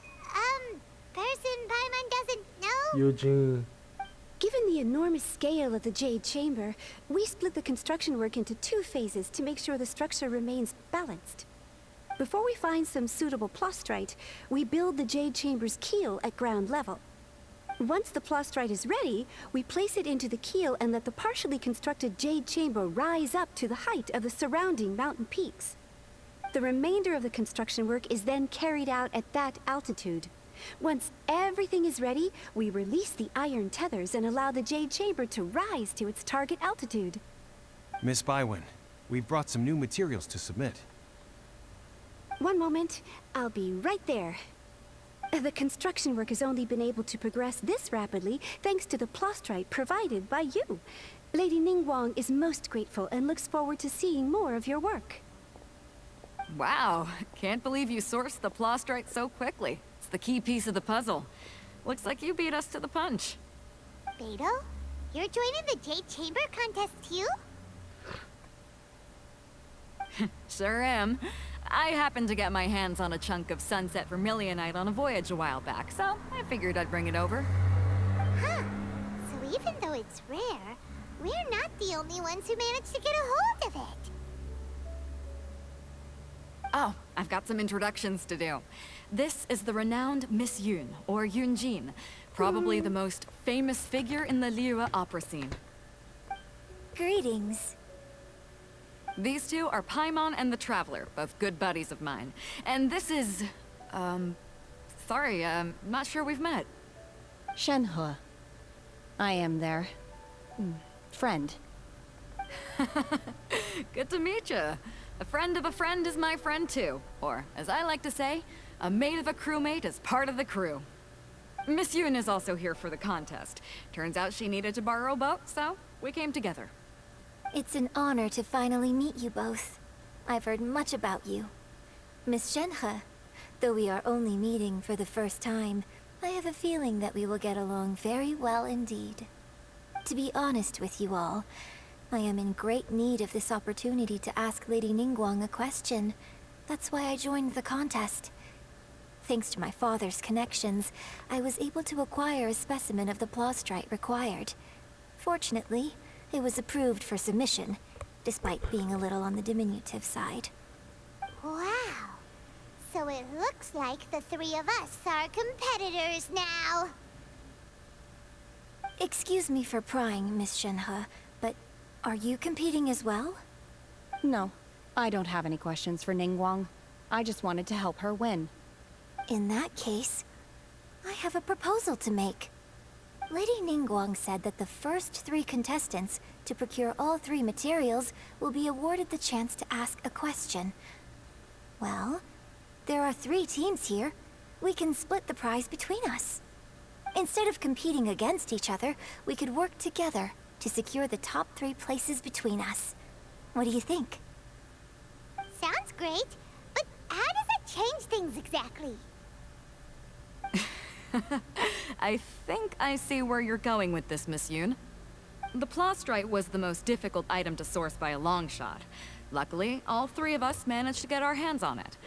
Person Paimon doesn't know? Eugene. Given the enormous scale of the Jade Chamber, we split the construction work into 2 phases to make sure the structure remains balanced. Before we find some suitable plastrite, we build the Jade Chamber's keel at ground level. Once the plastrite is ready, we place it into the keel and let the partially constructed Jade Chamber rise up to the height of the surrounding mountain peaks. The remainder of the construction work is then carried out at that altitude. Once everything is ready, we release the iron tethers and allow the Jade Chamber to rise to its target altitude. Miss Bywin, we've brought some new materials to submit. One moment, I'll be right there. The construction work has only been able to progress this rapidly thanks to the plastrite provided by you. Lady Ningguang is most grateful and looks forward to seeing more of your work. Wow, can't believe you sourced the plastrite so quickly. It's the key piece of the puzzle. Looks like you beat us to the punch. Beto? You're joining the Jade Chamber contest too? Sure am. I happened to get my hands on a chunk of sunset vermilionite on a voyage a while back, so I figured I'd bring it over. Huh. So even though it's rare, we're not the only ones who managed to get a hold of it. Oh, I've got some introductions to do. This is the renowned Miss Yun, or Yunjin, probably the most famous figure in the Liyue opera scene. Greetings. These two are Paimon and the Traveler, both good buddies of mine. And this is... sorry, not sure we've met. Shenhe. I am their... friend. Good to meet you. A friend of a friend is my friend too. Or, as I like to say, a mate of a crewmate is part of the crew. Miss Yun is also here for the contest. Turns out she needed to borrow a boat, so we came together. It's an honor to finally meet you both. I've heard much about you. Miss Shenhe, though we are only meeting for the first time, I have a feeling that we will get along very well indeed. To be honest with you all, I am in great need of this opportunity to ask Lady Ningguang a question. That's why I joined the contest. Thanks to my father's connections, I was able to acquire a specimen of the plastrite required. Fortunately, it was approved for submission, despite being a little on the diminutive side. Wow. So it looks like the three of us are competitors now. Excuse me for prying, Miss Shenhe, but are you competing as well? No, I don't have any questions for Ningguang. I just wanted to help her win. In that case, I have a proposal to make. Lady Ningguang said that the first 3 contestants to procure all 3 materials will be awarded the chance to ask a question. Well, there are 3 teams here. We can split the prize between us. Instead of competing against each other, we could work together to secure the top 3 places between us. What do you think? Sounds great, but how does it change things exactly? I think I see where you're going with this, Miss Yun. The plastrite was the most difficult item to source by a long shot. Luckily, all 3 of us managed to get our hands on it.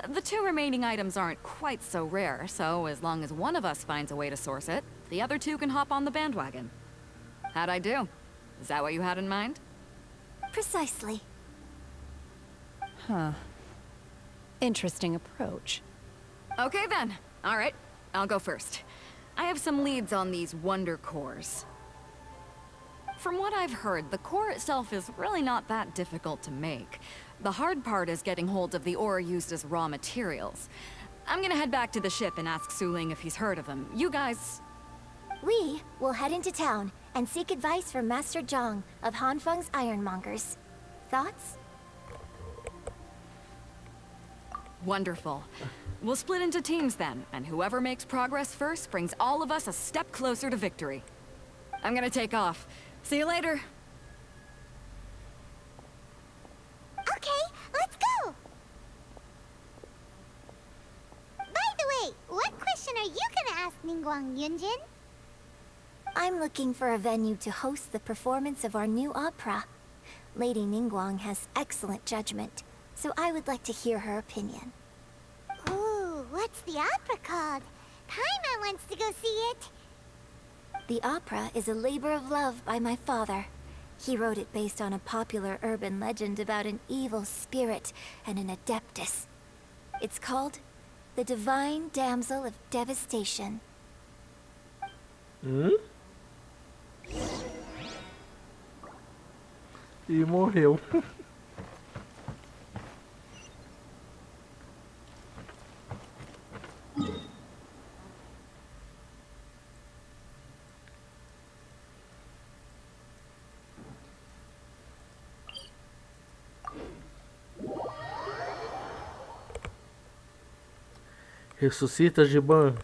The 2 remaining items aren't quite so rare, so as long as one of us finds a way to source it, the other 2 can hop on the bandwagon. How'd I do? Is that what you had in mind? Precisely. Huh. Interesting approach. Okay then. All right. I'll go first. I have some leads on these wonder cores. From what I've heard, the core itself is really not that difficult to make. The hard part is getting hold of the ore used as raw materials. I'm gonna head back to the ship and ask Suling if he's heard of them. You guys... We will head into town and seek advice from Master Zhang of Hanfeng's Ironmongers. Thoughts? Wonderful. We'll split into teams then, and whoever makes progress first brings all of us a step closer to victory. I'm gonna take off. See you later. Okay, let's go! By the way, what question are you gonna ask Ningguang, Yunjin? I'm looking for a venue to host the performance of our new opera. Lady Ningguang has excellent judgment, so I would like to hear her opinion. Ooh, what's the opera called? Paimon wants to go see it. The opera is a labor of love by my father. He wrote it based on a popular urban legend about an evil spirit and an adeptus. It's called The Divine Damsel of Devastation. E morreu. Ressuscita, Giban.